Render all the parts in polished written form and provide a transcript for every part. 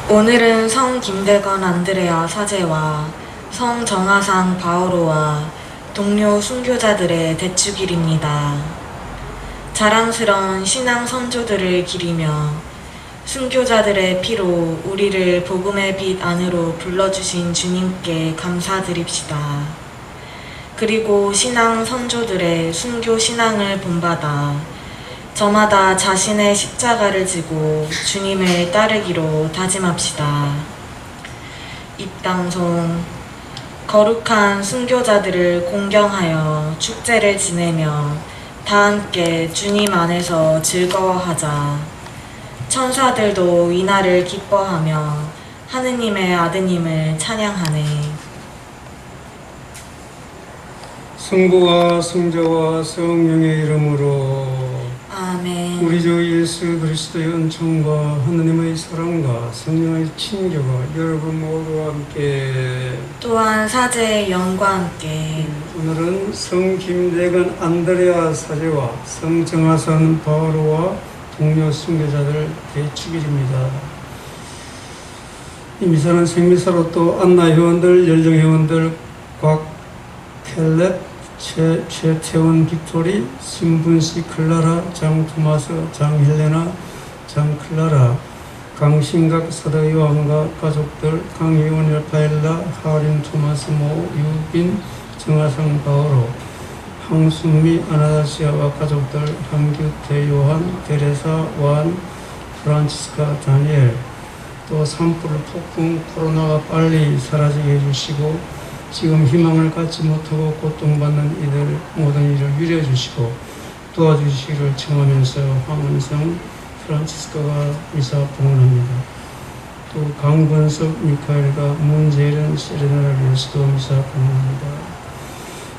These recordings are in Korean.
오늘은 성 김대건 안드레아 사제와 성 정하상 바오로와 동료 순교자들의 대축일입니다. 자랑스러운 신앙 선조들을 기리며 순교자들의 피로 우리를 복음의 빛 안으로 불러주신 주님께 감사드립시다. 그리고 신앙 선조들의 순교 신앙을 본받아 저마다 자신의 십자가를 지고 주님을 따르기로 다짐합시다. 입당송. 거룩한 순교자들을 공경하여 축제를 지내며 다 함께 주님 안에서 즐거워하자. 천사들도 이날을 기뻐하며 하느님의 아드님을 찬양하네. 성부와 성자와 성령의 이름으로 아멘. 우리 주 예수 그리스도의 은총과 하느님의 사랑과 성령의 친교가 여러분 모두와 함께 또한 사제의 영과 함께 오늘은 성 김대건 안드레아 사제와 성 정하선 바오로와 동료 순교자들 대축일입니다. 이 미사는 생미사로 또 안나 회원들, 연령 회원들, 곽켈렛, 최태원 빅토리, 신분씨 클라라, 장토마스, 장헬레나, 장클라라, 강신각 사도요한과 가족들, 강희원 라파엘라, 하린 토마스 모, 유빈, 정하상 바오로, 황순미 아나다시아와 가족들, 한규태 요한, 데레사 완, 프란치스카 다니엘, 또 산불 폭풍 코로나가 빨리 사라지게 해주시고 지금 희망을 갖지 못하고 고통받는 이들 모든 일을 위로해 주시고 도와주시기를 청하면서 황은성 프란치스카가 미사 봉헌합니다. 또 강건석 미카엘과 문재일은 세레나를 위해서도 미사 봉헌합니다.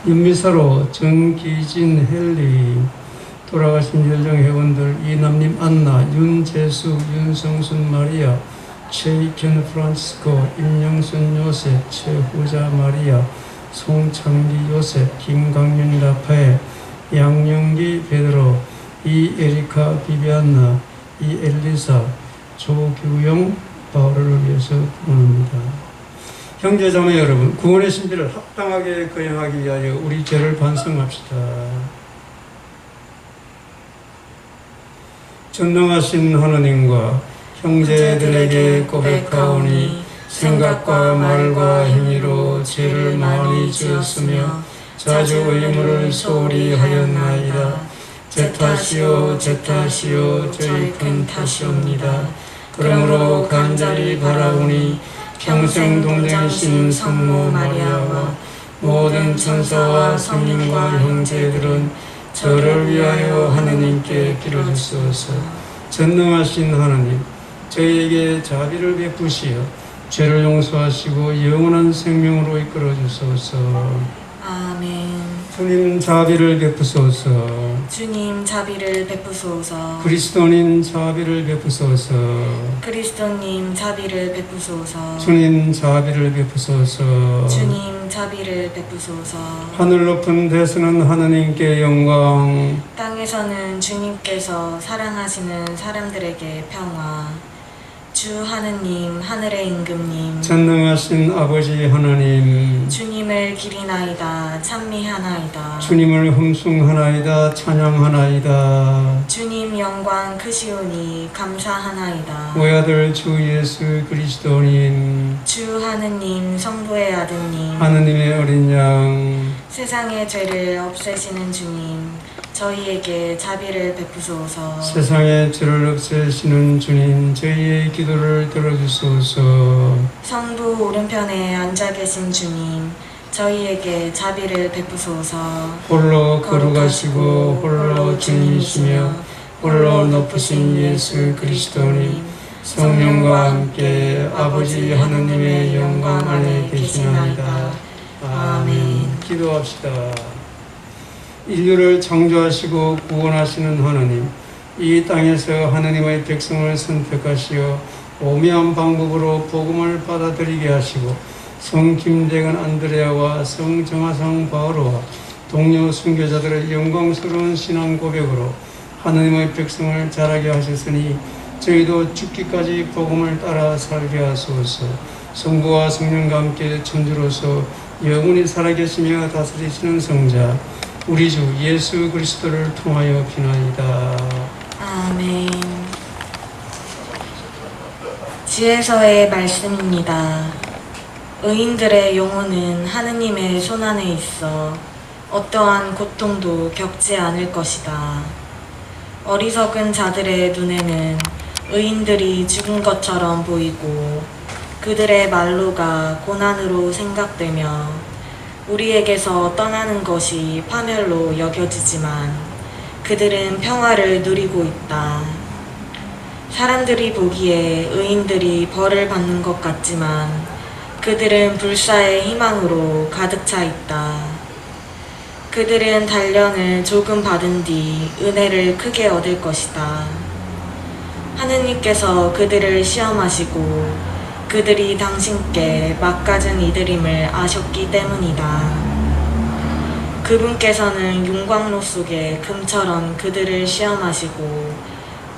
윤미사로 정기진 헬리 돌아가신 연령 회원들 이남님 안나 윤재수 윤성순 마리아 최익현 프란치스코, 임영순 요셉, 최후자 마리아, 송창기 요셉, 김강민 라파엘, 양영기 베드로, 이에리카 비비안나, 이엘리사, 조규영 바오로를 위해서 기도합니다. 형제자매 여러분, 구원의 신비를 합당하게 거행하기 위하여 우리 죄를 반성합시다. 전능하신 하나님과 형제들에게 고백하오니 생각과 말과 행위로 죄를 많이 지었으며 자주 의무를 소홀히 하였나이다. 제 탓이요 제 탓이요 저희 큰 탓이옵니다. 그러므로 간절히 바라오니 평생 동정이신 성모 마리아와 모든 천사와 성인과 형제들은 저를 위하여 하느님께 빌어주소서. 전능하신 하나님, 저희에게 자비를 베푸시어 죄를 용서하시고 영원한 생명으로 이끌어 주소서. 아멘. 주님 자비를 베푸소서. 주님 자비를 베푸소서. 그리스도님 자비를 베푸소서. 그리스도님 자비를 베푸소서. 주님 자비를 베푸소서. 주님 자비를 베푸소서. 하늘 높은 데서는 하느님께 영광, 땅에서는 주님께서 사랑하시는 사람들에게 평화. 주 하느님, 하늘의 임금님, 전능하신 아버지 하나님, 주님을 기리나이다, 찬미하나이다. 주님을 흠숭하나이다, 찬양하나이다. 주님 영광 크시오니 감사하나이다. 외아들 주 예수 그리스도님, 주 하느님, 성부의 아드님, 하느님의 어린 양, 세상의 죄를 없애시는 주님, 저희에게 자비를 베푸소서. 세상의 죄를 없애시는 주님, 저희의 기도를 들어주소서. 성부 오른편에 앉아 계신 주님, 저희에게 자비를 베푸소서. 홀로 거룩하시고 홀로 주님이시며 홀로 높으신 예수 그리스도님, 성령과 함께 아버지 하느님의 영광 안에 계시나이다. 아멘. 기도합시다. 인류를 창조하시고 구원하시는 하나님, 이 땅에서 하느님의 백성을 선택하시어 오묘한 방법으로 복음을 받아들이게 하시고 성 김대건 안드레아와 성 정하상 바오로와 동료 순교자들의 영광스러운 신앙 고백으로 하느님의 백성을 자라게 하셨으니 저희도 죽기까지 복음을 따라 살게 하소서. 성부와 성령과 함께 천주로서 영원히 살아계시며 다스리시는 성자 우리 주 예수 그리스도를 통하여 비나이다. 아멘. 지혜서의 말씀입니다. 의인들의 영혼은 하느님의 손안에 있어 어떠한 고통도 겪지 않을 것이다. 어리석은 자들의 눈에는 의인들이 죽은 것처럼 보이고 그들의 말로가 고난으로 생각되며 우리에게서 떠나는 것이 파멸로 여겨지지만 그들은 평화를 누리고 있다. 사람들이 보기에 의인들이 벌을 받는 것 같지만 그들은 불사의 희망으로 가득 차 있다. 그들은 단련을 조금 받은 뒤 은혜를 크게 얻을 것이다. 하느님께서 그들을 시험하시고 그들이 당신께 막가진 이들임을 아셨기 때문이다. 그분께서는 용광로 속에 금처럼 그들을 시험하시고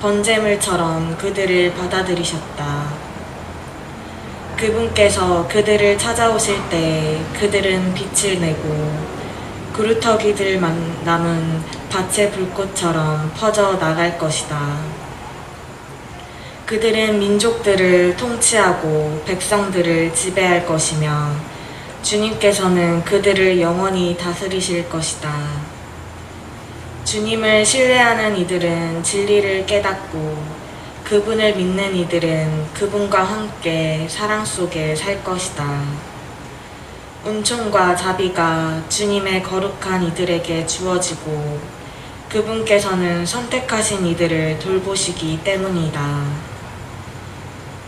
번제물처럼 그들을 받아들이셨다. 그분께서 그들을 찾아오실 때 그들은 빛을 내고 구루터기들 남은 밭의 불꽃처럼 퍼져 나갈 것이다. 그들은 민족들을 통치하고 백성들을 지배할 것이며 주님께서는 그들을 영원히 다스리실 것이다. 주님을 신뢰하는 이들은 진리를 깨닫고 그분을 믿는 이들은 그분과 함께 사랑 속에 살 것이다. 은총과 자비가 주님의 거룩한 이들에게 주어지고 그분께서는 선택하신 이들을 돌보시기 때문이다.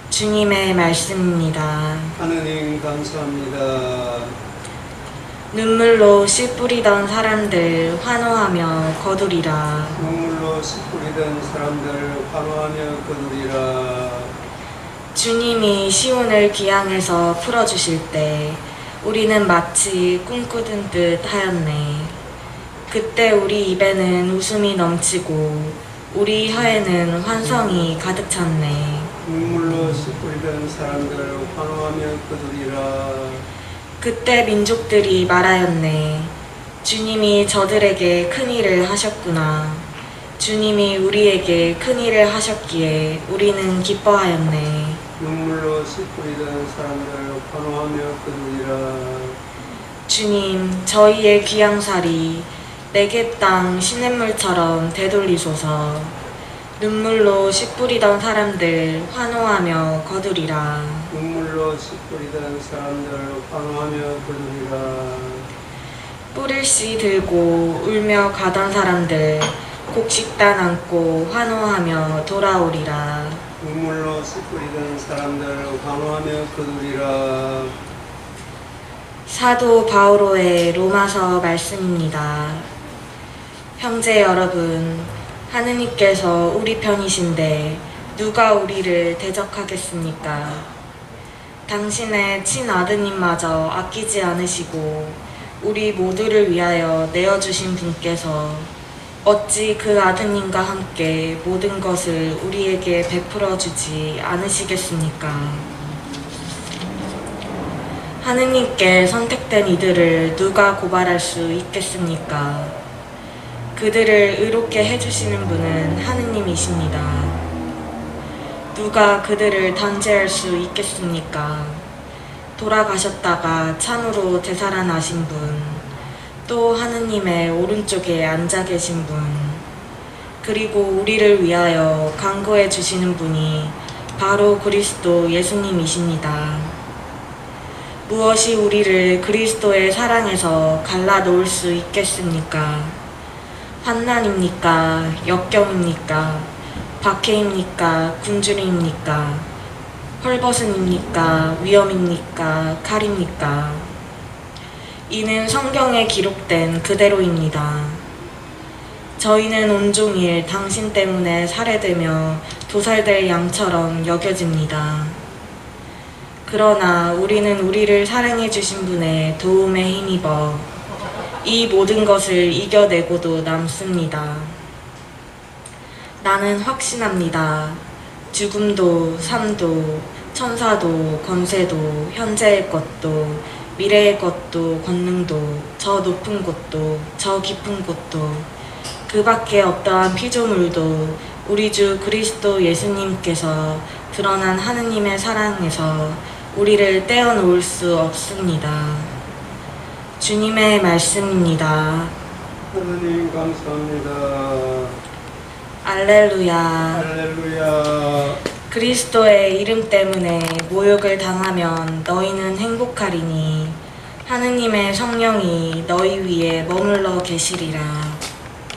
주님의 말씀입니다. 하느님 감사합니다. 눈물로 씨 뿌리던 사람들 환호하며 거두리라. 눈물로 씨 뿌리던 사람들 환호하며 거두리라. 주님이 시온을 귀향해서 풀어주실 때 우리는 마치 꿈꾸던 듯 하였네. 그때 우리 입에는 웃음이 넘치고 우리 혀에는 환성이 가득 찼네. 눈물로 씨 뿌리던 사람들 환호하며 거두리라. 그때 민족들이 말하였네. 주님이 저들에게 큰 일을 하셨구나. 주님이 우리에게 큰 일을 하셨기에 우리는 기뻐하였네. 눈물로 씨 뿌리던 사람들 환호하며 거두리라. 주님, 저희의 귀향살이 내게 땅 시냇물처럼 되돌리소서. 눈물로 씨 뿌리던 사람들 환호하며 거두리라. 눈물로 씨 뿌리던 사람들 환호하며 거두리라. 뿌릴 씨 들고 울며 가던 사람들 곡식단 안고 환호하며 돌아오리라. 눈물로 씨 뿌리던 사람들 환호하며 거두리라. 사도 바오로의 로마서 말씀입니다. 형제 여러분, 하느님께서 우리 편이신데 누가 우리를 대적하겠습니까? 당신의 친아드님마저 아끼지 않으시고 우리 모두를 위하여 내어주신 분께서 어찌 그 아드님과 함께 모든 것을 우리에게 베풀어 주지 않으시겠습니까? 하느님께 선택된 이들을 누가 고발할 수 있겠습니까? 그들을 의롭게 해주시는 분은 하느님이십니다. 누가 그들을 단죄할 수 있겠습니까? 돌아가셨다가 참으로 되살아나신 분, 또 하느님의 오른쪽에 앉아 계신 분, 그리고 우리를 위하여 간구해 주시는 분이 바로 그리스도 예수님이십니다. 무엇이 우리를 그리스도의 사랑에서 갈라놓을 수 있겠습니까? 환난입니까? 역경입니까? 박해입니까? 굶주림입니까? 헐벗음입니까? 위험입니까? 칼입니까? 이는 성경에 기록된 그대로입니다. 저희는 온종일 당신 때문에 살해되며 도살될 양처럼 여겨집니다. 그러나 우리는 우리를 사랑해 주신 분의 도움에 힘입어 이 모든 것을 이겨내고도 남습니다. 나는 확신합니다. 죽음도 삶도 천사도 권세도 현재의 것도 미래의 것도 권능도 저 높은 곳도 저 깊은 곳도 그 밖에 어떠한 피조물도 우리 주 그리스도 예수님께서 드러난 하느님의 사랑에서 우리를 떼어놓을 수 없습니다. 주님의 말씀입니다. 하나님 감사합니다. 알렐루야. 할렐루야. 그리스도의 이름 때문에 모욕을 당하면 너희는 행복하리니 하느님의 성령이 너희 위에 머물러 계시리라.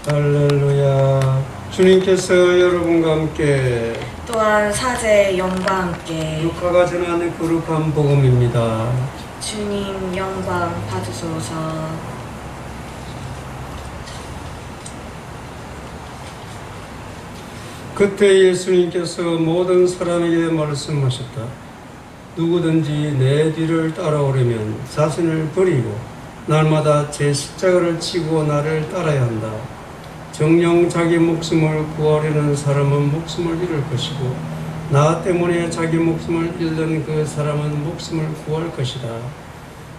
할렐루야. 주님께서 여러분과 함께 또한 사제의 영과 함께 루카가 전하는 거룩한 복음입니다. 주님 영광 받으소서. 그때 예수님께서 모든 사람에게 말씀하셨다. 누구든지 내 뒤를 따라오려면 자신을 버리고 날마다 제 십자가를 지고 나를 따라야 한다. 정녕 자기 목숨을 구하려는 사람은 목숨을 잃을 것이고 나 때문에 자기 목숨을 잃는 그 사람은 목숨을 구할 것이다.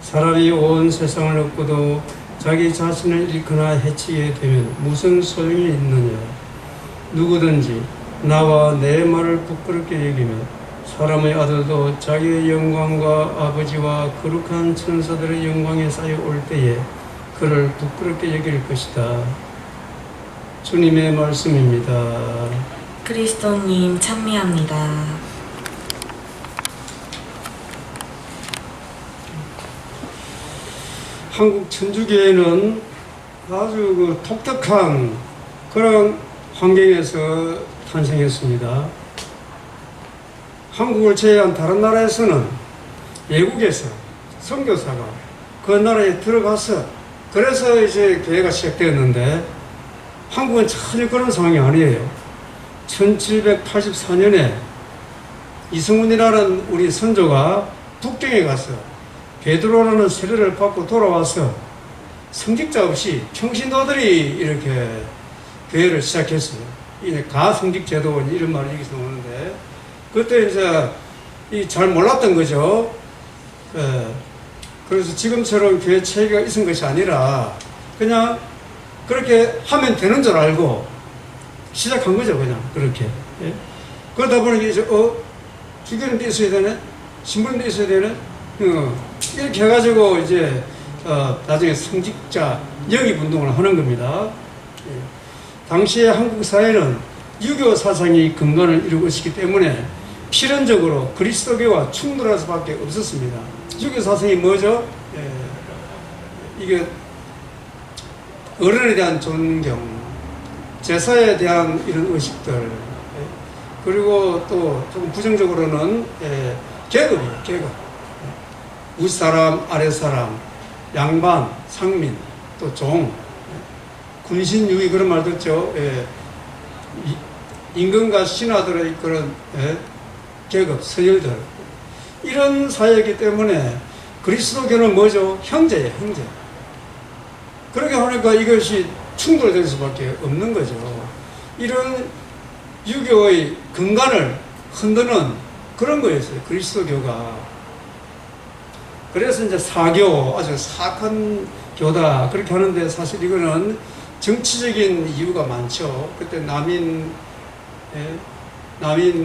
사람이 온 세상을 얻고도 자기 자신을 잃거나 해치게 되면 무슨 소용이 있느냐. 누구든지 나와 내 말을 부끄럽게 여기면 사람의 아들도 자기의 영광과 아버지와 거룩한 천사들의 영광에 쌓여 올 때에 그를 부끄럽게 여길 것이다. 주님의 말씀입니다. 그리스도님 찬미합니다. 한국 천주교회는 아주 그 독특한 그런 환경에서 탄생했습니다. 한국을 제외한 다른 나라에서는 외국에서 선교사가 그 나라에 들어가서 그래서 이제 교회가 시작되었는데 한국은 전혀 그런 상황이 아니에요. 1784년에 이승훈이라는 우리 선조가 북경에 가서 베드로라는 세례를 받고 돌아와서 성직자 없이 평신도들이 이렇게 교회를 시작했어요. 이제 가성직제도 이런 말이 여기서 나오는데 그때 이제 잘 몰랐던 거죠. 그래서 지금처럼 교회 체계가 있은 것이 아니라 그냥 그렇게 하면 되는 줄 알고 시작한 거죠. 그냥 그렇게. 예? 그러다 보니까 이제 주교는 데 있어야 되네, 신부는 데 있어야 되네, 이렇게 해가지고 이제 나중에 성직자 영입 운동을 하는 겁니다. 예. 당시에 한국 사회는 유교 사상이 근간을 이루고 있기 때문에 필연적으로 그리스도교와 충돌할 수밖에 없었습니다. 유교 사상이 뭐죠? 예. 이게 어른에 대한 존경, 제사에 대한 이런 의식들, 예. 그리고 또 좀 부정적으로는 계급이에요. 계급. 윗사람, 아랫사람, 양반, 상민, 또 종, 군신유의 그런 말 듣죠. 예. 임금과 신하들의 그런 계급, 서열들 이런 사회이기 때문에 그리스도교는 뭐죠? 형제예요, 형제. 그렇게 하니까 이것이 충돌될 수밖에 없는 거죠. 이런 유교의 근간을 흔드는 그런 거였어요, 그리스도교가. 그래서 이제 사교, 아주 사악한 교다 그렇게 하는데 사실 이거는 정치적인 이유가 많죠. 그때 남인,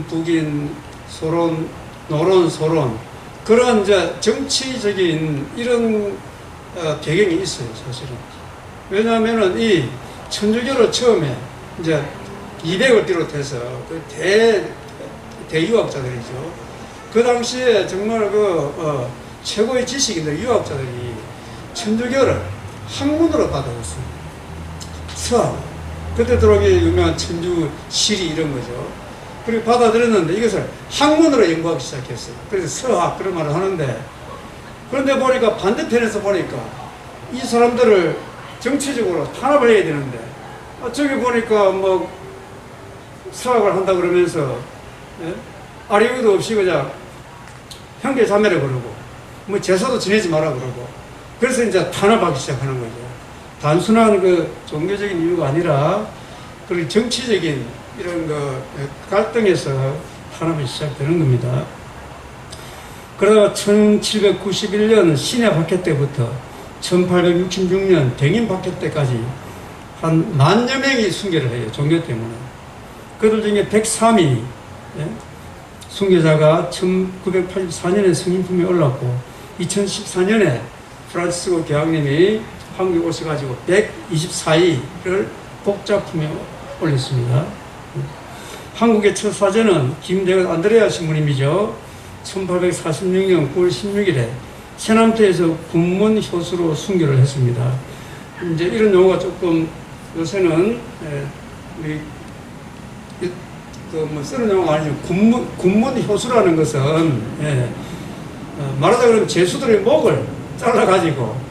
북인, 소론, 노론, 소론 그런 이제 정치적인 이런 배경이 있어요, 사실은. 왜냐하면은 이 천주교를 처음에 이제 200을 비롯해서 그 대유학자들이죠. 그 당시에 정말 최고의 지식인들, 유학자들이 천주교를 학문으로 받아들였어요. 서학. 그때 들어오기 유명한 천주 시리 이런 거죠. 그리고 받아들였는데 이것을 학문으로 연구하기 시작했어요. 그래서 서학 그런 말을 하는데 그런데 보니까 반대편에서 보니까 이 사람들을 정치적으로 탄압을 해야 되는데 저기 보니까 뭐 서학을 한다 그러면서 아리우도 없이 그냥 형제 자매를 그러고 뭐 제사도 지내지 마라 그러고 그래서 이제 탄압하기 시작하는 거죠. 단순한 그 종교적인 이유가 아니라 그런 정치적인 이런 그 갈등에서 탄압이 시작되는 겁니다. 그러다가 1791년 신해 박해 때부터 1866년 병인 박해 때까지 한 10,000여 명이 순교를 해요. 종교 때문에. 그들 중에 103이 순교자가 1984년에 성인품에 올랐고 2014년에 프란치스코 교황님이 한국에 오셔가지고 124위를 복자품에 올렸습니다. 한국의 첫 사제는 김대건 안드레아 신부님이죠. 1846년 9월 16일에 세남태에서 군문 효수로 순교를 했습니다. 이제 이런 용어가 조금 요새는 쓰는 용어가 아니죠. 군문 효수라는 것은 말하자 그러면 제수들의 목을 잘라가지고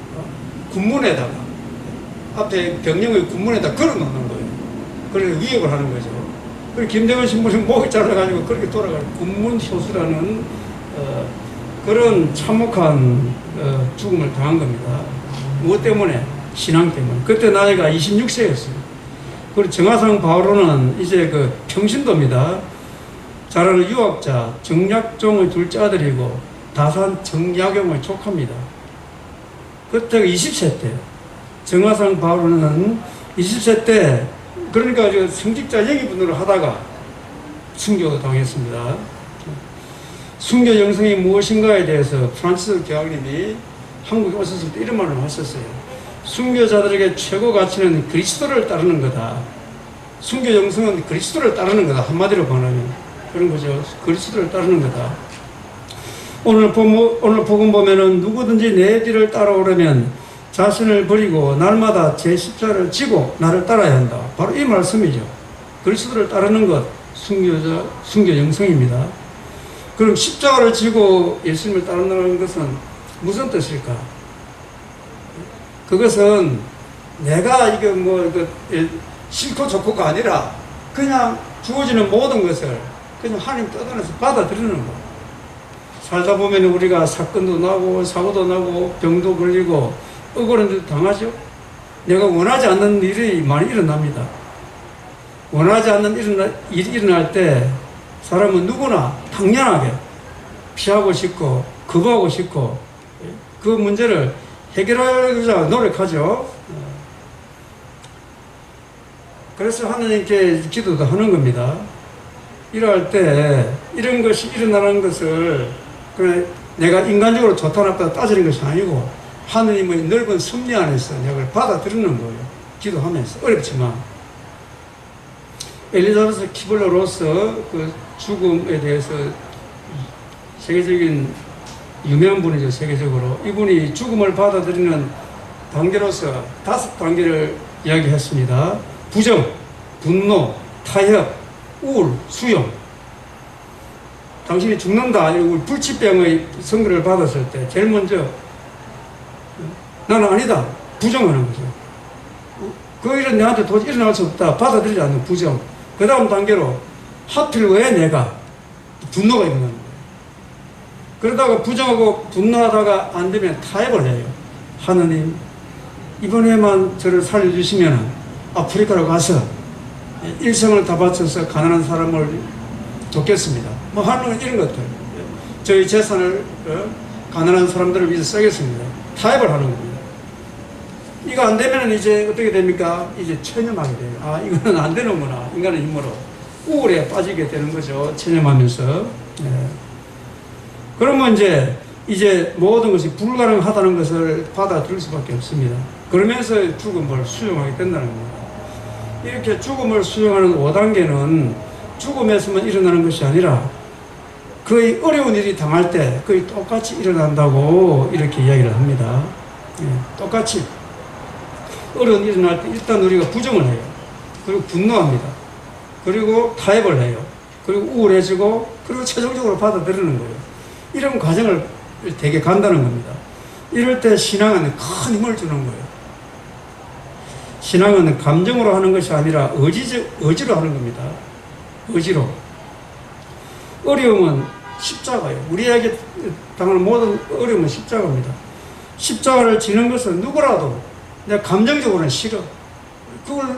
군문에다가 앞에 병령의 군문에다 걸어놓는 거예요. 그래서 위협을 하는 거죠. 그리고 김대건 신부는 목을 잘라가지고 그렇게 돌아가는 군문 효수라는 그런 참혹한 죽음을 당한 겁니다. 무엇 때문에? 신앙 때문에. 그때 나이가 26세였어요. 그리고 정화상 바오로는 이제 그 평신도입니다. 잘하는 유학자 정약종의 둘째 아들이고 다산 정약용의 조카입니다. 그때가 20세 때. 정화상 바오로는 20세 때 그러니까 성직자 예기분으로 하다가 순교 당했습니다. 순교 영성이 무엇인가에 대해서 프란치스 교황님이 한국에 오셨을 때 이런 말을 하셨어요. 순교자들에게 최고 가치는 그리스도를 따르는 거다. 순교 영성은 그리스도를 따르는 거다. 한마디로 말하면 그런 거죠. 그리스도를 따르는 거다. 오늘 복음 보면은 누구든지 내 뒤를 따라오려면 자신을 버리고 날마다 제 십자를 지고 나를 따라야 한다. 바로 이 말씀이죠. 그리스도를 따르는 것, 순교 영성입니다. 그럼 십자가를 지고 예수님을 따른다는 것은 무슨 뜻일까? 그것은 내가 이게 싫고 좋고가 아니라 그냥 주어지는 모든 것을 그냥 하나님 뜻 안에서 받아들이는 거. 살다 보면 우리가 사건도 나고 사고도 나고 병도 걸리고 억울한 일도 당하죠. 내가 원하지 않는 일이 많이 일어납니다. 원하지 않는 일이 일어날 때 사람은 누구나 당연하게 피하고 싶고 거부하고 싶고 그 문제를 해결하고자 노력하죠. 그래서 하나님께 기도도 하는 겁니다. 이럴 때 이런 것이 일어나는 것을 그래 내가 인간적으로 좋다 나쁘다 따지는 것이 아니고 하느님의 넓은 섭리 안에서 내가 그걸 받아들이는 거예요. 기도하면서. 어렵지만 엘리자베스 키블러로서 그 죽음에 대해서 세계적인 유명한 분이죠. 세계적으로. 이분이 죽음을 받아들이는 단계로서 5단계를 이야기했습니다. 부정, 분노, 타협, 우울, 수용. 당신이 죽는다. 불치병의 선고를 받았을 때 제일 먼저 나는 아니다. 부정하는 거죠. 그 일은 내한테 도저히 일어날 수 없다. 받아들이지 않는 부정. 그 다음 단계로 하필 왜 내가 분노가 일어나는 거예요. 그러다가 부정하고 분노하다가 안 되면 타협을 해요. 하느님 이번에만 저를 살려주시면 아프리카로 가서 일생을 다 바쳐서 가난한 사람을 돕겠습니다. 뭐 하는 이런 것들. 저희 재산을 가난한 사람들을 위해서 쓰겠습니다. 타협을 하는 겁니다. 이거 안 되면 이제 어떻게 됩니까? 이제 체념하게 돼요. 아, 이거는 안 되는구나. 인간의 힘으로. 우울에 빠지게 되는 거죠. 체념하면서. 그러면 이제 모든 것이 불가능하다는 것을 받아들일 수밖에 없습니다. 그러면서 죽음을 수용하게 된다는 겁니다. 이렇게 죽음을 수용하는 5단계는 죽음에서만 일어나는 것이 아니라 거의 어려운 일이 당할 때 거의 똑같이 일어난다고 이렇게 이야기를 합니다. 똑같이 어려운 일이 일어날 때 일단 우리가 부정을 해요. 그리고 분노합니다. 그리고 타협을 해요. 그리고 우울해지고 그리고 최종적으로 받아들이는 거예요. 이런 과정을 되게 간다는 겁니다. 이럴 때 신앙은 큰 힘을 주는 거예요. 신앙은 감정으로 하는 것이 아니라 의지로 하는 겁니다. 의지로. 어려움은 십자가예요. 우리에게 당하는 모든 어려움은 십자가입니다. 십자가를 지는 것은 누구라도 내가 감정적으로는 싫어. 그걸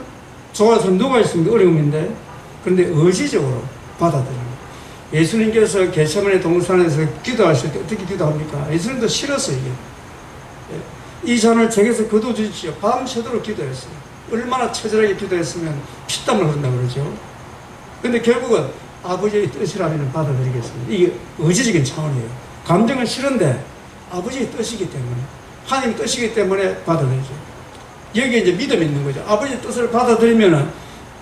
좋아하는 사람 누가 있습니까? 어려움인데. 그런데 의지적으로 받아들여요. 예수님께서 겟세마네 동산에서 기도하실 때 어떻게 기도합니까? 예수님도 싫었어요, 이게. 이 잔을 제게서 거둬주십시오. 밤새도록 기도했어요. 얼마나 처절하게 기도했으면 피땀을 흐른다고 그러죠. 근데 결국은 아버지의 뜻이라면 받아들이겠습니다. 이게 의지적인 차원이에요. 감정은 싫은데 아버지의 뜻이기 때문에, 하나님 뜻이기 때문에 받아들이죠. 여기에 이제 믿음이 있는 거죠. 아버지의 뜻을 받아들이면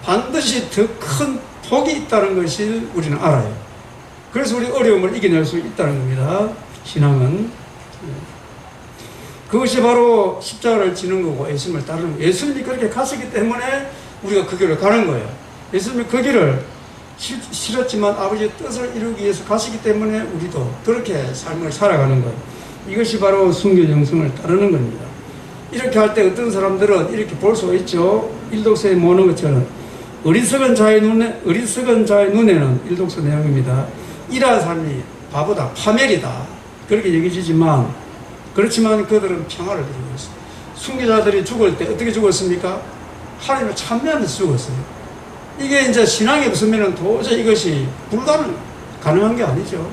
반드시 더 큰 복이 있다는 것을 우리는 알아요. 그래서 우리 어려움을 이겨낼 수 있다는 겁니다. 신앙은. 그것이 바로 십자가를 지는 거고 예수님을 따르는 거예요. 예수님이 그렇게 가셨기 때문에 우리가 그 길을 가는 거예요. 예수님이 그 길을 싫었지만 아버지의 뜻을 이루기 위해서 가시기 때문에 우리도 그렇게 삶을 살아가는 거예요. 이것이 바로 순교 정성을 따르는 겁니다. 이렇게 할 때 어떤 사람들은 이렇게 볼 수 있죠. 일독서에 모는 것처럼 어리석은 자의 눈에는 일독서 내용입니다. 이러한 삶이 바보다, 파멸이다, 그렇게 여겨지지만, 그렇지만 그들은 평화를 누리고 있어요. 순교자들이 죽을 때 어떻게 죽었습니까? 하나님을 찬미하면서 죽었어요. 이게 이제 신앙이 없으면 도저히 이것이 가능한 게 아니죠.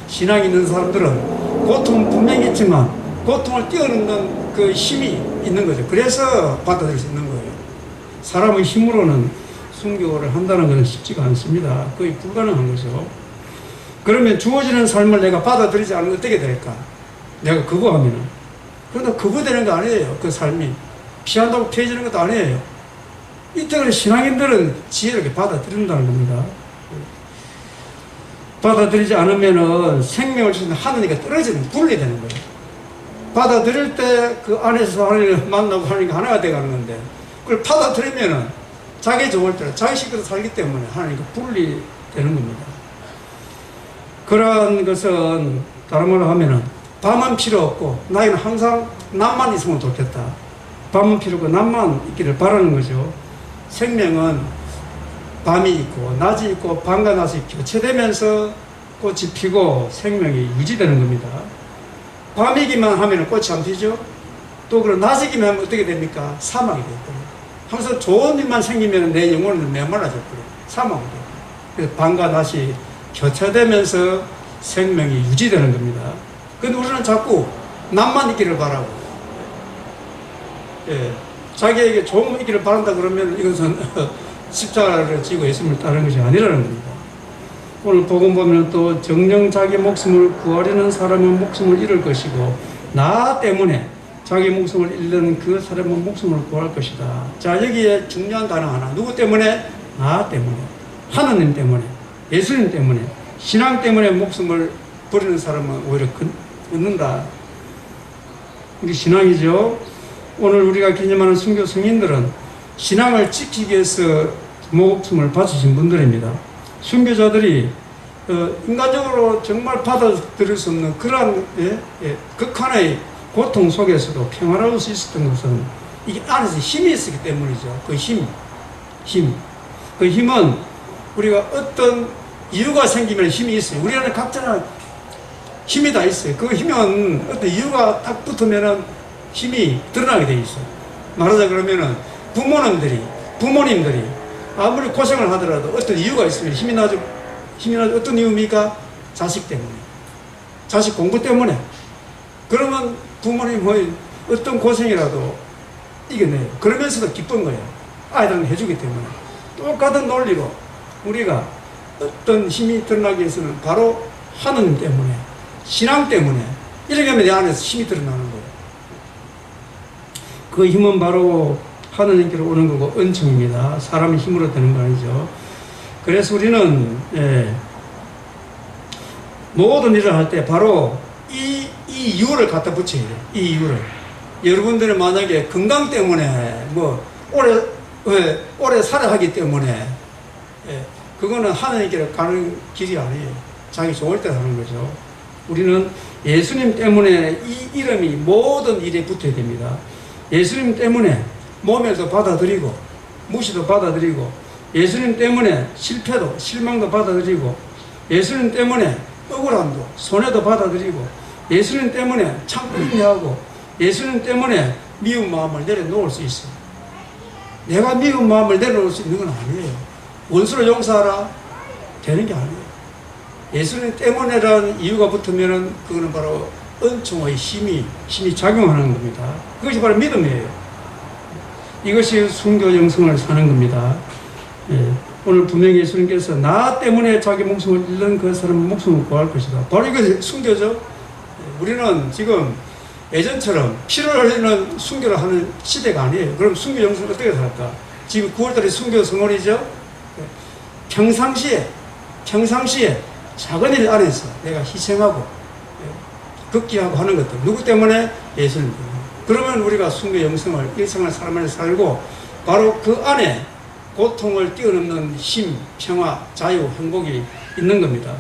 신앙이 있는 사람들은 고통은 분명히 있지만 고통을 뛰어넘는 그 힘이 있는 거죠. 그래서 받아들일 수 있는 거예요. 사람의 힘으로는 순교를 한다는 것은 쉽지가 않습니다. 거의 불가능한 거죠. 그러면 주어지는 삶을 내가 받아들이지 않으면 어떻게 될까? 내가 거부하면은. 그러나 거부되는 거 아니에요. 그 삶이. 피한다고 피해지는 것도 아니에요. 이때는 신앙인들은 지혜롭게 받아들인다는 겁니다. 받아들이지 않으면은 생명을 주신 하느님과 떨어지는, 분리되는 거예요. 받아들일 때 그 안에서 하나님을 만나고 하나님과 하나가 되어가는 건데, 그걸 받아들이면은 자기 좋을 때는 자기 식구로 살기 때문에 하나님과 분리되는 겁니다. 그러한 것은 다른 말로 하면은 밤은 필요 없고 나에게는 항상 남만 있으면 좋겠다. 밤은 필요 없고 남만 있기를 바라는 거죠. 생명은 밤이 있고 낮이 있고 밤과 낮이 교체되면서 꽃이 피고 생명이 유지되는 겁니다. 밤이기만 하면 꽃이 안 피죠. 또 그럼 낮이기만 하면 어떻게 됩니까? 사망이 되거든요. 항상 좋은 일만 생기면 내 영혼은 메말라졌거든요. 사망이 돼요. 그래서 밤과 낮이 교체되면서 생명이 유지되는 겁니다. 근데 우리는 자꾸 남만 있기를 바라고, 자기에게 좋은 있기를 바란다 그러면 이것은 십자가를 지고 예수님을 따르는 것이 아니라는 겁니다. 오늘 복음 보면 또 정녕 자기 목숨을 구하려는 사람은 목숨을 잃을 것이고 나 때문에 자기 목숨을 잃는 그 사람은 목숨을 구할 것이다. 자, 여기에 중요한 단어 하나. 누구 때문에? 나 때문에. 하나님 때문에. 예수님 때문에. 신앙 때문에 목숨을 버리는 사람은 오히려 얻는다. 이게 신앙이죠. 오늘 우리가 기념하는 순교 성인들은 신앙을 지키기 위해서 목숨을 바치신 분들입니다. 순교자들이 인간적으로 정말 받아들일 수 없는 그러한 극한의 고통 속에서도 평화로울 수 있었던 것은 이게 안에서 힘이 있었기 때문이죠. 그 힘. 그 힘은 우리가 어떤 이유가 생기면 힘이 있어요. 우리 안에 각자는 힘이 다 있어요. 그 힘은 어떤 이유가 딱 붙으면은 힘이 드러나게 돼 있어요. 말하자 그러면은 부모님들이 아무리 고생을 하더라도 어떤 이유가 있으면 힘이 나죠. 어떤 이유입니까? 자식 때문에. 자식 공부 때문에. 그러면 부모님의 어떤 고생이라도 이겨내요. 그러면서도 기쁜 거예요. 아이들은 해주기 때문에. 똑같은 논리로 우리가 어떤 힘이 드러나기 위해서는 바로 하느님 때문에, 신앙 때문에, 이렇게 하면 내 안에서 힘이 드러나는 거예요. 그 힘은 바로 하느님께로 오는 거고 은총입니다. 사람의 힘으로 되는 거 아니죠. 그래서 우리는 모든 일을 할 때 바로 이 이유를 갖다 붙여야 돼요. 이 이유를. 여러분들은 만약에 건강 때문에 오래 살아가기 때문에 그거는 하나님께로 가는 길이 아니에요. 자기 좋을 때 하는 거죠. 우리는 예수님 때문에 이 이름이 모든 일에 붙어야 됩니다. 예수님 때문에 몸에도 받아들이고 무시도 받아들이고 예수님 때문에 실패도 실망도 받아들이고 예수님 때문에 억울함도 손해도 받아들이고 예수님 때문에 참고 인내하고 예수님 때문에 미운 마음을 내려놓을 수 있어요. 내가 미운 마음을 내려놓을 수 있는 건 아니에요. 원수를 용서하라 되는 게 아니에요. 예수님 때문에라는 이유가 붙으면은 그거는 바로 은총의 힘이 작용하는 겁니다. 그것이 바로 믿음이에요. 이것이 순교 영성을 사는 겁니다. 예. 오늘 분명히 예수님께서 나 때문에 자기 목숨을 잃는 그 사람은 목숨을 구할 것이다. 바로 이것이 순교죠. 예. 우리는 지금 예전처럼 피를 흘리는 순교를 하는 시대가 아니에요. 그럼 순교 영성을 어떻게 살까? 지금 9월달에 순교 성월이죠. 예. 평상시에 작은 일 안에서 내가 희생하고 극기하고 하는 것들 누구 때문에? 예수님 때문에. 그러면 우리가 순교 영성을 일생을 사람을 살고 바로 그 안에 고통을 뛰어넘는 힘, 평화, 자유, 행복이 있는 겁니다.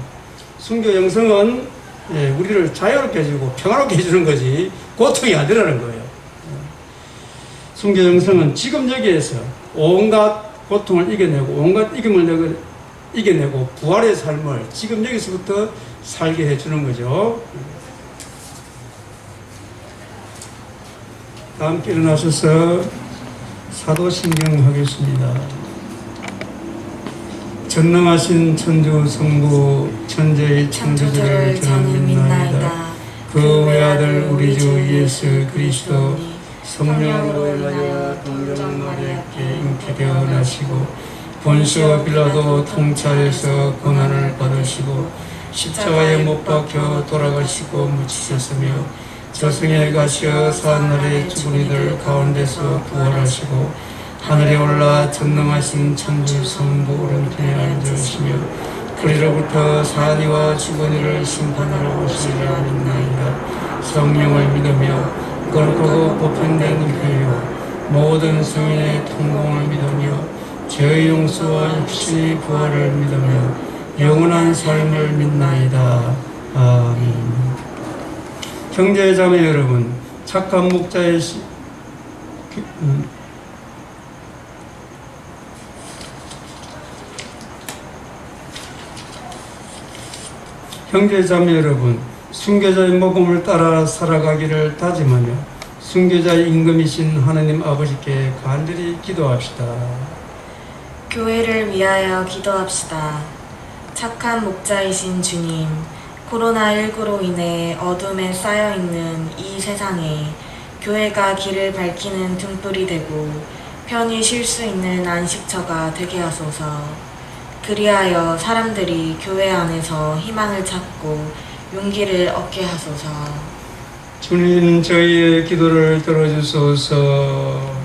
순교 영성은 우리를 자유롭게 해주고 평화롭게 해주는 거지 고통이 아니라는 거예요. 순교 영성은 지금 여기에서 온갖 고통을 이겨내고 온갖 이김을 이겨내고 부활의 삶을 지금 여기서부터 살게 해주는 거죠. 다 함께 일어나셔서 사도신경 하겠습니다. 전능하신 천주 성부 천재의 창조주를 저는 믿나이다. 그 외아들 우리 주 예수 그리스도 성령으로 인하여 동정 마리아께 잉태되어 나시고 본시오 빌라도 통찰에서 고난을 받으시고 십자가에 못 박혀 돌아가시고 묻히셨으며 저승에 가시어 사한날에 죽은 이들 가운데서 부활하시고 하늘에 올라 전능하신 천주 성부 오른편에 앉으시며 그리로부터 사니와 죽은 이를 심판하러 오시리라 믿나이다. 성령을 믿으며 거룩하고 보편된 교회요 모든 성인의 통공을 믿으며 죄의 용서와 육신의 부활을 믿으며 영원한 삶을 믿나이다. 아멘. 형제 자매 여러분, 착한 목자의 형제 자매 여러분, 순교자의 모범을 따라 살아가기를 다짐하며 순교자의 임금이신 하나님 아버지께 간절히 기도합시다. 교회를 위하여 기도합시다. 착한 목자이신 주님, 코로나19로 인해 어둠에 쌓여있는 이 세상에 교회가 길을 밝히는 등불이 되고 편히 쉴 수 있는 안식처가 되게 하소서. 그리하여 사람들이 교회 안에서 희망을 찾고 용기를 얻게 하소서. 주님, 저희의 기도를 들어주소서.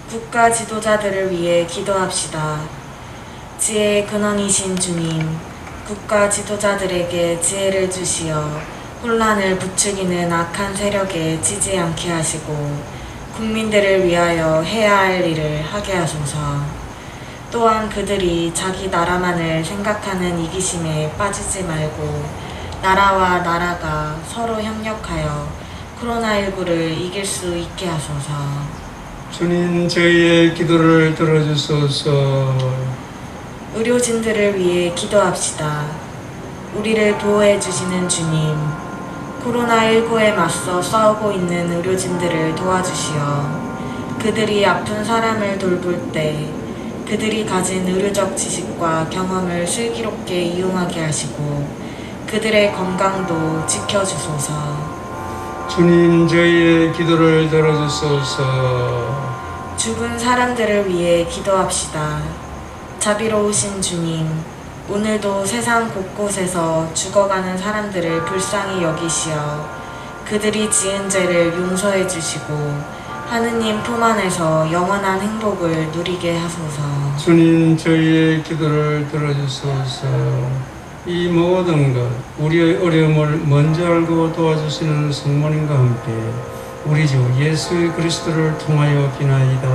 국가 지도자들을 위해 기도합시다. 지혜의 근원이신 주님, 국가 지도자들에게 지혜를 주시어 혼란을 부추기는 악한 세력에 지지 않게 하시고 국민들을 위하여 해야 할 일을 하게 하소서. 또한 그들이 자기 나라만을 생각하는 이기심에 빠지지 말고 나라와 나라가 서로 협력하여 코로나19를 이길 수 있게 하소서. 주님, 저희의 기도를 들어주소서. 의료진들을 위해 기도합시다. 우리를 보호해 주시는 주님, 코로나19에 맞서 싸우고 있는 의료진들을 도와주시어 그들이 아픈 사람을 돌볼 때 그들이 가진 의료적 지식과 경험을 슬기롭게 이용하게 하시고 그들의 건강도 지켜주소서. 주님, 저희의 기도를 들어주소서. 죽은 사람들을 위해 기도합시다. 자비로우신 주님, 오늘도 세상 곳곳에서 죽어가는 사람들을 불쌍히 여기시어 그들이 지은 죄를 용서해 주시고 하느님 품 안에서 영원한 행복을 누리게 하소서. 주님, 저희의 기도를 들어주소서. 이 모든 것, 우리의 어려움을 먼저 알고 도와주시는 성모님과 함께 우리 주 예수 그리스도를 통하여 비나이다.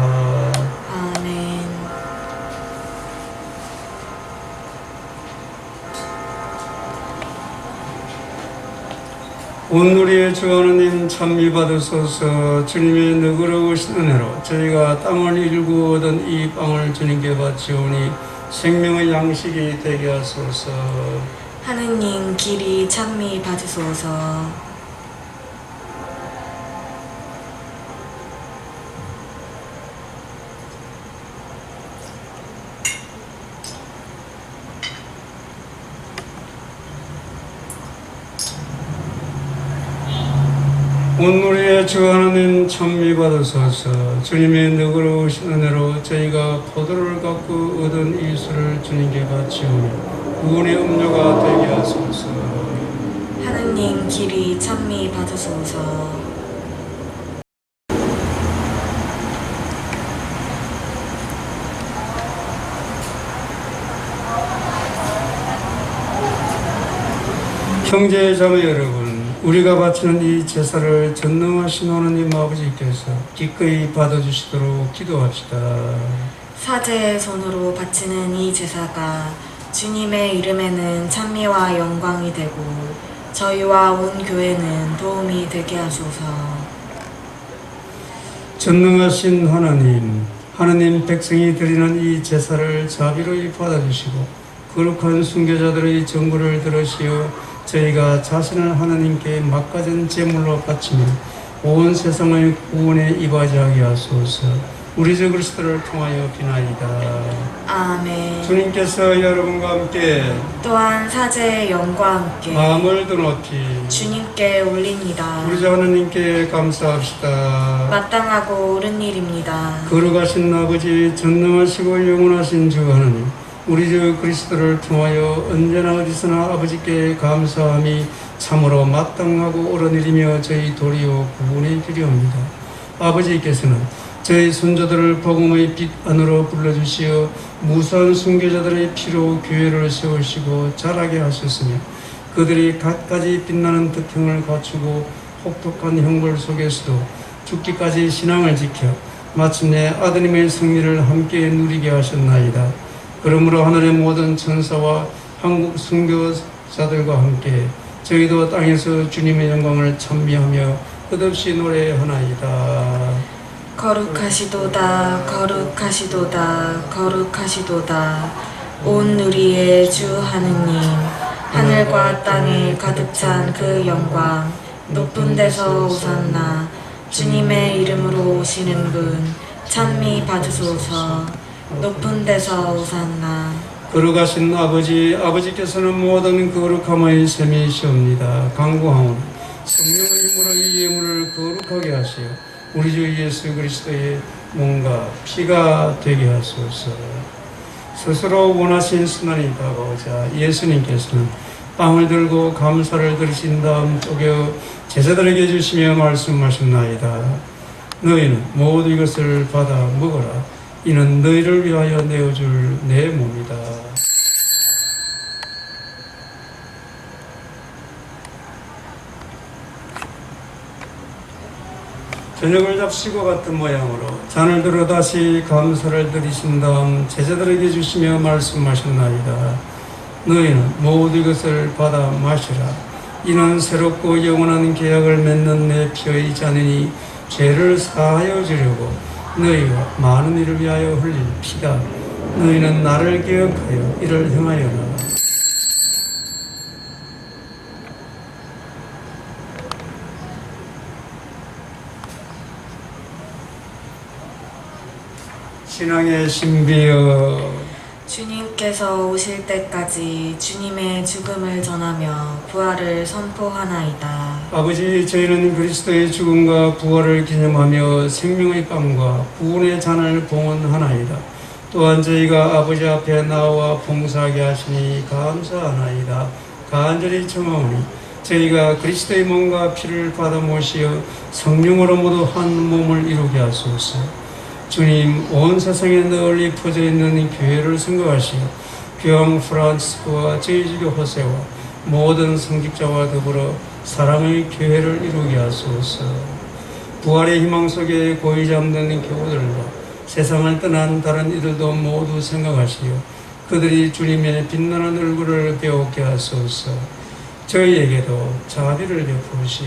아멘. 온 우리의 주 하나님 참미 받으소서. 주님의 너그러우신 은혜로 저희가 땅을 일구 얻은 이 빵을 주님께 바치오니 생명의 양식이 되게 하소서. 하느님 길이 찬미 받으소서. 온누리의 주 하나님 찬미 받으소서. 주님의 너그러우신 은혜로 저희가 포도를 갖고 얻은 이 술을 주님께 바치오며 구원의 음료가 되게 하소서. 하느님 길이 찬미 받으소서. 형제 자매 여러분, 우리가 바치는 이 제사를 전능하신 하나님 아버지께서 기꺼이 받아주시도록 기도합시다. 사제의 손으로 바치는 이 제사가 주님의 이름에는 찬미와 영광이 되고 저희와 온 교회는 도움이 되게 하소서. 전능하신 하나님 백성이 드리는 이 제사를 자비로이 받아주시고 거룩한 순교자들의 정구를 들으시어 저희가 자신을 하나님께 막가진 제물로 바치며 온 세상의 구원에 이바지하게 하소서. 우리 주 그리스도를 통하여 비나이다. 아멘. 주님께서 여러분과 함께 또한 사제의 영과 함께 마음을 드높이 주님께 올립니다. 우리 주 하나님께 감사합시다. 마땅하고 옳은 일입니다. 거룩하신 아버지, 전능하시고 영원하신 주 하나님, 우리 주 그리스도를 통하여 언제나 어디서나 아버지께 감사함이 참으로 마땅하고 옳은 일이며 저희 도리요 구원의 길이옵니다. 아버지께서는 저희 손자들을 복음의 빛 안으로 불러주시어 무수한 순교자들의 피로 교회를 세우시고 자라게 하셨으며 그들이 갖가지 빛나는 덕형을 갖추고 혹독한 형벌 속에서도 죽기까지 신앙을 지켜 마침내 아드님의 승리를 함께 누리게 하셨나이다. 그러므로 하늘의 모든 천사와 한국 순교자들과 함께 저희도 땅에서 주님의 영광을 찬미하며 끝없이 노래하나이다. 거룩하시도다 거룩하시도다 거룩하시도다 온 누리의 주 하느님, 하늘과 땅에 가득 찬 그 영광, 높은 데서 오산나. 주님의 이름으로 오시는 분 찬미 받으소서. 높은 데서 오산나. 거룩하신 아버지께서는 모든 거룩함의 셈이시옵니다. 강구하오니 성령의 힘으로 이 예물을 거룩하게 하시어 우리 주 예수 그리스도의 몸과 피가 되게 하소서. 스스로 원하신 순환이 다가오자 예수님께서는 빵을 들고 감사를 드리신 다음 쪼개 제자들에게 주시며 말씀하셨나이다. 너희는 모두 이것을 받아 먹어라. 이는 너희를 위하여 내어줄 내 몸이다. 저녁을 잡수고 같은 모양으로 잔을 들어 다시 감사를 드리신 다음 제자들에게 주시며 말씀하셨나이다. 너희는 모두 이것을 받아 마시라. 이는 새롭고 영원한 계약을 맺는 내 피의 잔이니 죄를 사하여 주려고 너희가 많은 이를 위하여 흘릴 피다. 너희는 나를 기억하여 이를 행하여라. 신앙의 신비여, 주님께서 오실 때까지 주님의 죽음을 전하며 부활을 선포하나이다. 아버지, 저희는 그리스도의 죽음과 부활을 기념하며 생명의 빵과 구원의 잔을 봉헌하나이다. 또한 저희가 아버지 앞에 나와 봉사하게 하시니 감사하나이다. 간절히 청하오니 저희가 그리스도의 몸과 피를 받아 모시어 성령으로 모두 한 몸을 이루게 하소서. 주님, 온 세상에 널리 퍼져 있는 교회를 생각하시어 교황 프란치스코와 저희 주교 호세와 모든 성직자와 더불어 사랑의 교회를 이루게 하소서. 부활의 희망 속에 고이 잠든 교우들과 세상을 떠난 다른 이들도 모두 생각하시어 그들이 주님의 빛나는 얼굴을 배우게 하소서. 저희에게도 자비를 베푸시어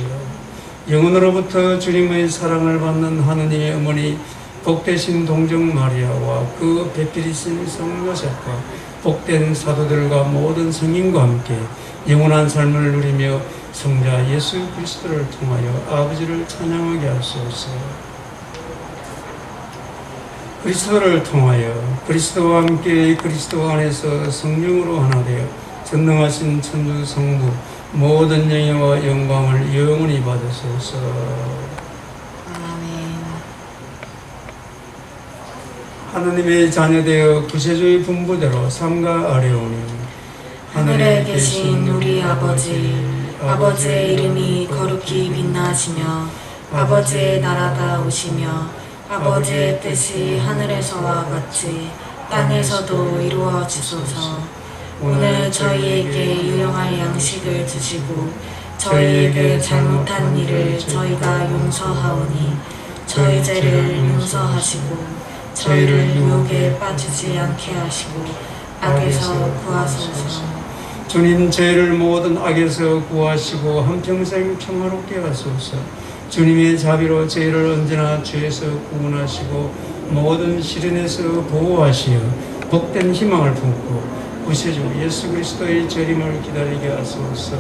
영원으로부터 주님의 사랑을 받는 하느님의 어머니 복되신 동정 마리아와 그 배필이신 성 요셉과 복된 사도들과 모든 성인과 함께 영원한 삶을 누리며 성자 예수 그리스도를 통하여 아버지를 찬양하게 하소서. 그리스도를 통하여 그리스도와 함께 그리스도 안에서 성령으로 하나 되어 전능하신 천주 성부 모든 영예와 영광을 영원히 받으소서. 아멘. 하느님의 자녀되어 구세주의 분부대로 삼가 아뢰오니 하늘에 계신 우리 아버지, 아버지의 이름이 거룩히 빛나시며 아버지의 나라가 오시며 아버지의 뜻이 하늘에서와 같이 땅에서도 이루어지소서. 오늘 저희에게 유용할 양식을 주시고 저희에게 잘못한 일을 저희가 용서하오니 저희 죄를 용서하시고 저희를 유혹에 빠지지 않게 하시고 악에서 구하소서. 주님, 죄를 모든 악에서 구하시고 한평생 평화롭게 하소서. 주님의 자비로 죄를 언제나 죄에서 구원하시고 모든 시련에서 보호하시어 복된 희망을 품고 구세주 예수 그리스도의 재림을 기다리게 하소서.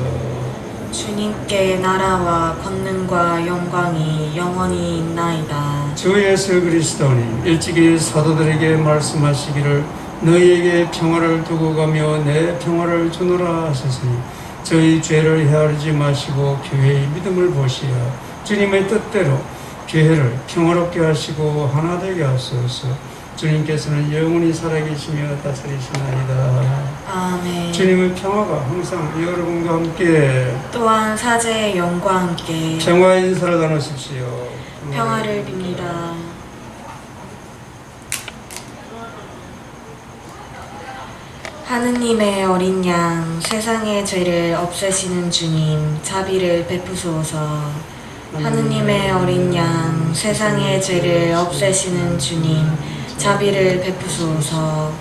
주님께 나라와 권능과 영광이 영원히 있나이다. 주 예수 그리스도님, 일찍이 사도들에게 말씀하시기를 너희에게 평화를 두고 가며 내 평화를 주노라 하셨으니 저희 죄를 헤아리지 마시고 교회의 믿음을 보시어 주님의 뜻대로 교회를 평화롭게 하시고 하나 되게 하소서. 주님께서는 영원히 살아계시며 다스리시나이다. 아멘. 주님의 평화가 항상 여러분과 함께 또한 사제의 영과 함께 평화의 인사를 나누십시오. 평화를 빕니다. 하느님의 어린 양, 세상의 죄를 없애시는 주님, 자비를 베푸소서. 하느님의 어린 양, 세상의 죄를 없애시는 주님, 자비를 베푸소서.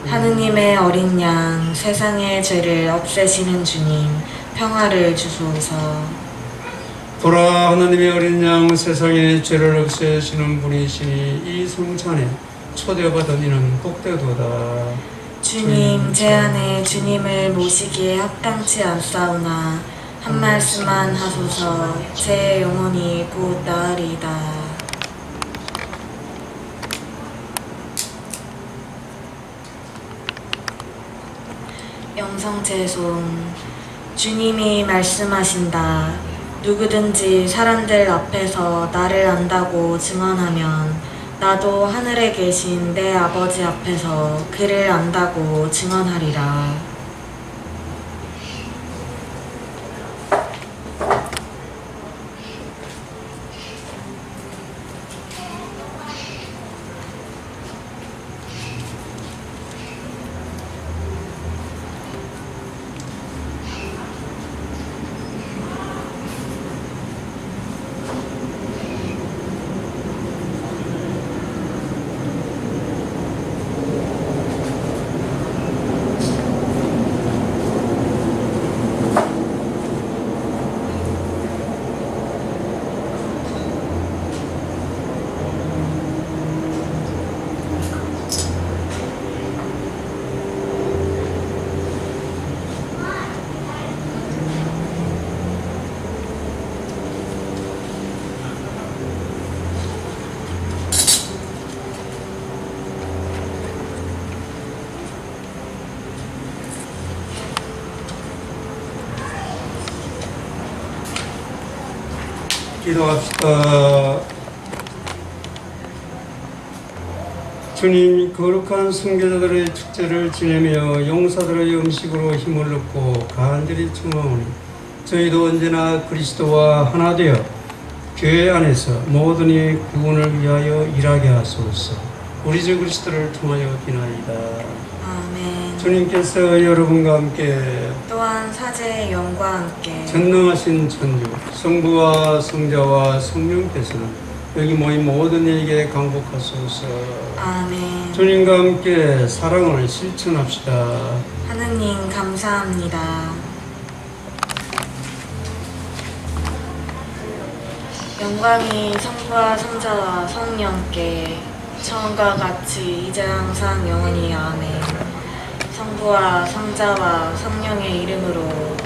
하느님의 어린 양, 세상의 죄를 없애시는 주님, 평화를 주소서. 보라, 하나님의 어린 양, 세상의 죄를 없애시는 분이시니 이 성찬에 초대받은 이는 복되도다. 주님, 제 안에 주님을 모시기에 합당치 않사오나 한 말씀만 하소서. 제 영혼이 곧 나으리이다. 영성제송. 주님이 말씀하신다. 누구든지 사람들 앞에서 나를 안다고 증언하면 나도 하늘에 계신 내 아버지 앞에서 그를 안다고 증언하리라. 기도합시다. 주님, 거룩한 순교자들의 축제를 지내며 용사들의 음식으로 힘을 얻고 간절히 청하오니 저희도 언제나 그리스도와 하나 되어 교회 안에서 모든 이의 구원을 위하여 일하게 하소서. 우리 주 그리스도를 통하여 비나이다. 아멘. 주님께서 여러분과 함께 또한 사제의 영과 함께 전능하신 천주 성부와 성자와 성령께서는 여기 모인 모든 이에게 강복하소서. 아멘. 주님과 함께 사랑을 실천합시다. 하느님 감사합니다. 영광이 성부와 성자와 성령께 처음과 같이 이제 항상 영원히 아멘. 성부와 성자와 성령의 이름으로